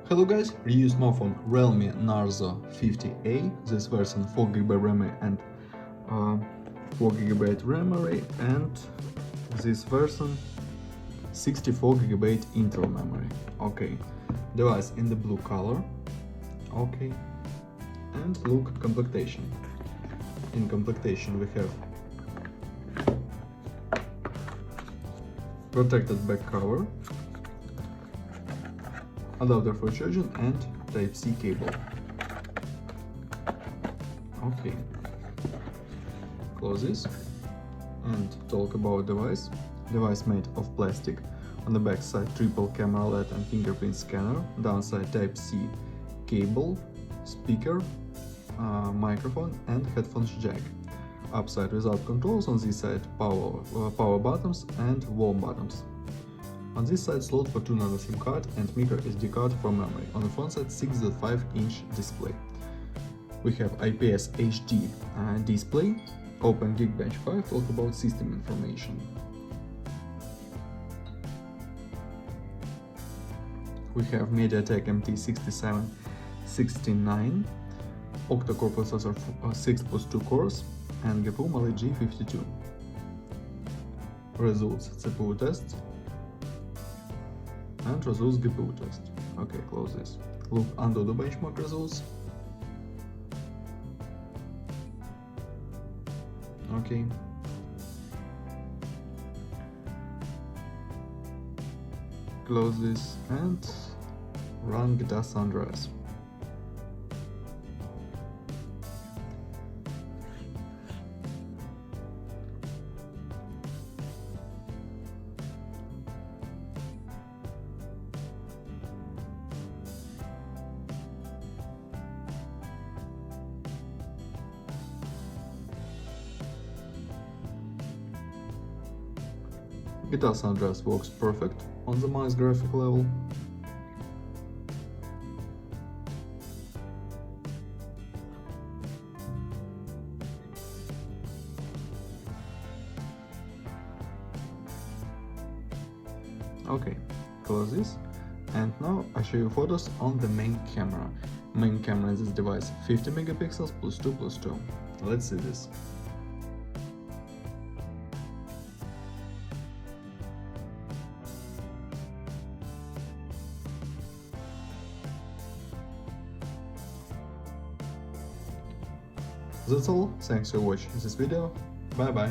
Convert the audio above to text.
Hello guys, review smartphone Realme Narzo 50A. This version 4GB RAM and 4GB memory, and this version 64GB internal memory. Okay, device in the blue color. Okay, and look at complectation. In complectation we have protected back cover, adapter for charging, and Type-C cable. Okay, close this and talk about device. Device made of plastic. On the back side triple camera LED and fingerprint scanner. Downside Type-C cable, speaker, microphone and headphones jack. Upside without controls. On this side power buttons and volume buttons. On this side slot for 2 nano SIM card and micro SD card for memory. On the front side 6.5-inch display. We have IPS HD display. Open Geekbench 5, talk about system information. We have MediaTek MT6769, octa-core processor 6+2 cores, and GPU Mali G52. Results CPU test and results GPU test. Okay, close this. Look under the benchmark results. Okay. Close this and run GTA San Andreas. GTA San Andreas works perfect on the mice graphic level. Okay, close this, and now I show you photos on the main camera. Main camera in this device 50 megapixels plus 2+2. Let's see this. That's all, thanks for watching this video, bye bye.